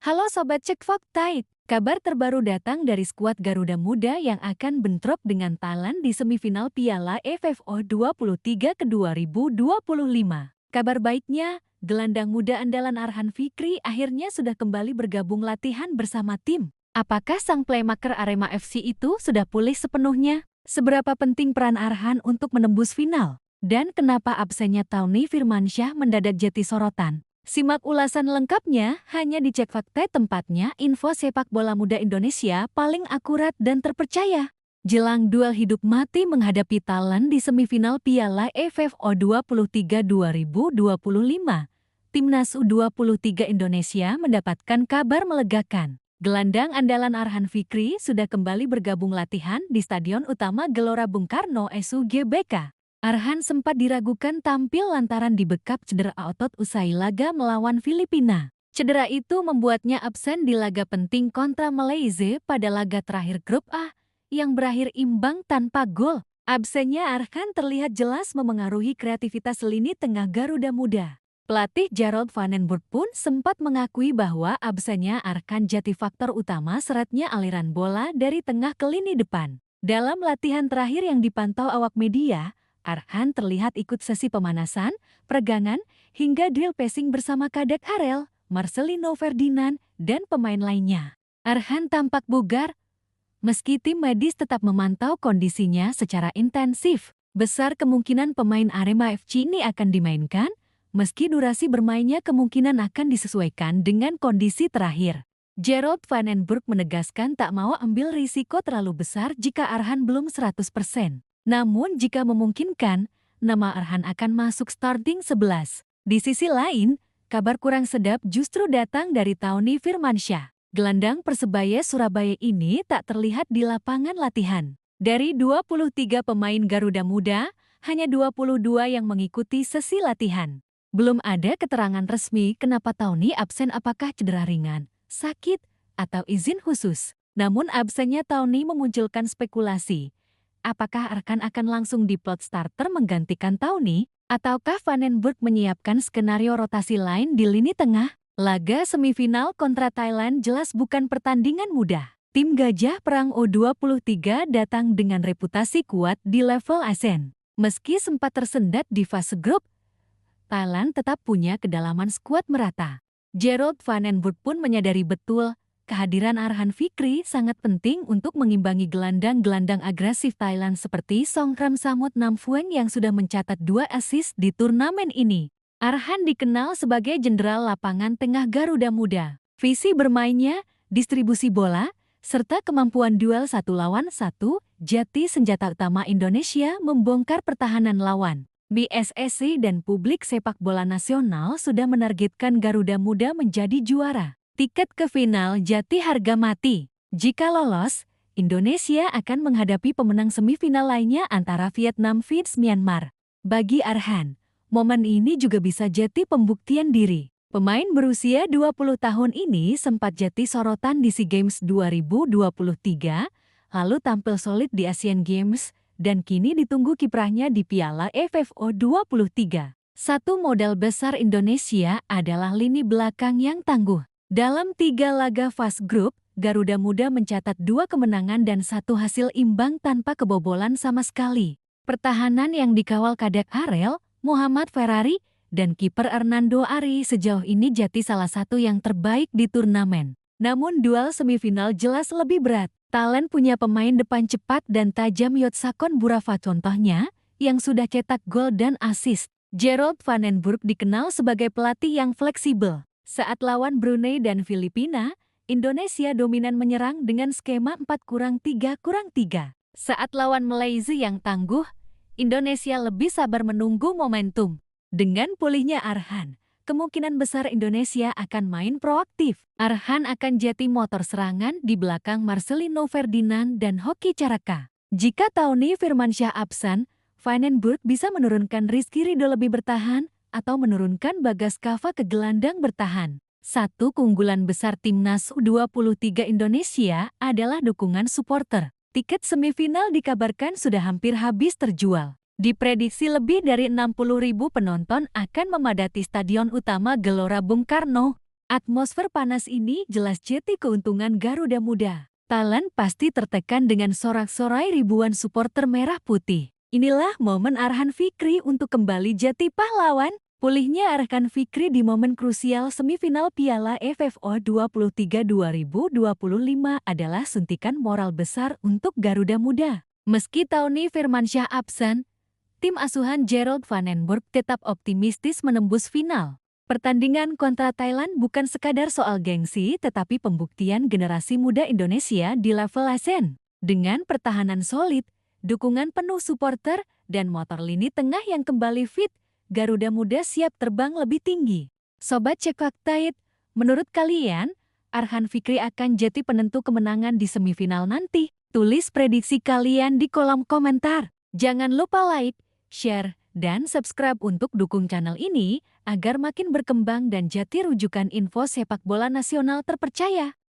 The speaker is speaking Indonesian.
Halo Sobat Cek Fakta, kabar terbaru datang dari skuad Garuda Muda yang akan bentrok dengan Thailand di semifinal Piala AFF U23 ke 2025. Kabar baiknya, gelandang muda andalan Arhan Fikri akhirnya sudah kembali bergabung latihan bersama tim. Apakah sang playmaker Arema FC itu sudah pulih sepenuhnya? Seberapa penting peran Arhan untuk menembus final? Dan kenapa absennya Tauni Firmansyah mendadak jadi sorotan? Simak ulasan lengkapnya hanya di Cek Fakta, tempatnya info sepak bola muda Indonesia paling akurat dan terpercaya. Jelang duel hidup mati menghadapi Thailand di semifinal Piala AFF U23 2025, Timnas U23 Indonesia mendapatkan kabar melegakan. Gelandang andalan Arhan Fikri sudah kembali bergabung latihan di Stadion Utama Gelora Bung Karno SUGBK. Arhan sempat diragukan tampil lantaran dibekap cedera otot usai laga melawan Filipina. Cedera itu membuatnya absen di laga penting kontra Malaysia pada laga terakhir Grup A yang berakhir imbang tanpa gol. Absennya Arhan terlihat jelas memengaruhi kreativitas lini tengah Garuda Muda. Pelatih Gerald Van den Burg pun sempat mengakui bahwa absennya Arhan jadi faktor utama seretnya aliran bola dari tengah ke lini depan. Dalam latihan terakhir yang dipantau awak media, Arhan terlihat ikut sesi pemanasan, peregangan, hingga drill passing bersama Kadek Arel, Marcelino Ferdinand, dan pemain lainnya. Arhan tampak bugar, meski tim medis tetap memantau kondisinya secara intensif. Besar kemungkinan pemain Arema FC ini akan dimainkan, meski durasi bermainnya kemungkinan akan disesuaikan dengan kondisi terakhir. Gerald Van den Burg menegaskan tak mau ambil risiko terlalu besar jika Arhan belum 100%. Namun jika memungkinkan, nama Arhan akan masuk starting 11. Di sisi lain, kabar kurang sedap justru datang dari Tauni Firmansyah. Gelandang Persebaya Surabaya ini tak terlihat di lapangan latihan. Dari 23 pemain Garuda Muda, hanya 22 yang mengikuti sesi latihan. Belum ada keterangan resmi kenapa Tauni absen, apakah cedera ringan, sakit, atau izin khusus. Namun absennya Tauni memunculkan spekulasi. Apakah Arhan akan langsung diplot starter menggantikan Tauni, ataukah Van den Burg menyiapkan skenario rotasi lain di lini tengah? Laga semifinal kontra Thailand jelas bukan pertandingan mudah. Tim Gajah Perang U23 datang dengan reputasi kuat di level ASEAN. Meski sempat tersendat di fase grup, Thailand tetap punya kedalaman skuad merata. Gerald Van den Burg pun menyadari betul kehadiran Arhan Fikri sangat penting untuk mengimbangi gelandang-gelandang agresif Thailand seperti Songkram Samut Namfueng yang sudah mencatat 2 assist di turnamen ini. Arhan dikenal sebagai jenderal lapangan tengah Garuda Muda. Visi bermainnya, distribusi bola, serta kemampuan duel 1 lawan 1 jadi senjata utama Indonesia membongkar pertahanan lawan. PSSI dan publik sepak bola nasional sudah menargetkan Garuda Muda menjadi juara. Tiket ke final jadi harga mati. Jika lolos, Indonesia akan menghadapi pemenang semifinal lainnya antara Vietnam vs Myanmar. Bagi Arhan, momen ini juga bisa jadi pembuktian diri. Pemain berusia 20 tahun ini sempat jadi sorotan di SEA Games 2023, lalu tampil solid di Asian Games, dan kini ditunggu kiprahnya di Piala AFF U23. Satu modal besar Indonesia adalah lini belakang yang tangguh. Dalam 3 laga fase grup, Garuda Muda mencatat 2 kemenangan dan 1 hasil imbang tanpa kebobolan sama sekali. Pertahanan yang dikawal Kadek Arel, Muhammad Ferrari, dan kiper Hernando Ari sejauh ini jadi salah satu yang terbaik di turnamen. Namun duel semifinal jelas lebih berat. Thailand punya pemain depan cepat dan tajam, Yotsakon Burafa contohnya, yang sudah cetak gol dan assist. Gerald Van den Burg dikenal sebagai pelatih yang fleksibel. Saat lawan Brunei dan Filipina, Indonesia dominan menyerang dengan skema 4-3-3. Saat lawan Malaysia yang tangguh, Indonesia lebih sabar menunggu momentum. Dengan pulihnya Arhan, kemungkinan besar Indonesia akan main proaktif. Arhan akan jadi motor serangan di belakang Marcelino Ferdinand dan Hoki Caraka. Jika Tauni Firmansyah absen, Van den Burg bisa menurunkan Rizky Ridho lebih bertahan, atau menurunkan Bagas Kava ke gelandang bertahan. Satu keunggulan besar Timnas U23 Indonesia adalah dukungan supporter. Tiket semifinal dikabarkan sudah hampir habis terjual. Diprediksi lebih dari 60.000 penonton akan memadati Stadion Utama Gelora Bung Karno. Atmosfer panas ini jelas jadi keuntungan Garuda Muda. Thailand pasti tertekan dengan sorak-sorai ribuan supporter merah putih. Inilah momen Arhan Fikri untuk kembali jadi pahlawan. Pulihnya Arhan Fikri di momen krusial semifinal Piala FFO 23 2025 adalah suntikan moral besar untuk Garuda Muda. Meski Tauni Firmansyah absen, tim asuhan Gerald Van den Burg tetap optimistis menembus final. Pertandingan kontra Thailand bukan sekadar soal gengsi, tetapi pembuktian generasi muda Indonesia di level ASEAN. Dengan pertahanan solid, dukungan penuh supporter, dan motor lini tengah yang kembali fit, Garuda Muda siap terbang lebih tinggi. Sobat Cek Fakta, menurut kalian, Arhan Fikri akan jadi penentu kemenangan di semifinal nanti? Tulis prediksi kalian di kolom komentar. Jangan lupa like, share, dan subscribe untuk dukung channel ini agar makin berkembang dan jadi rujukan info sepak bola nasional terpercaya.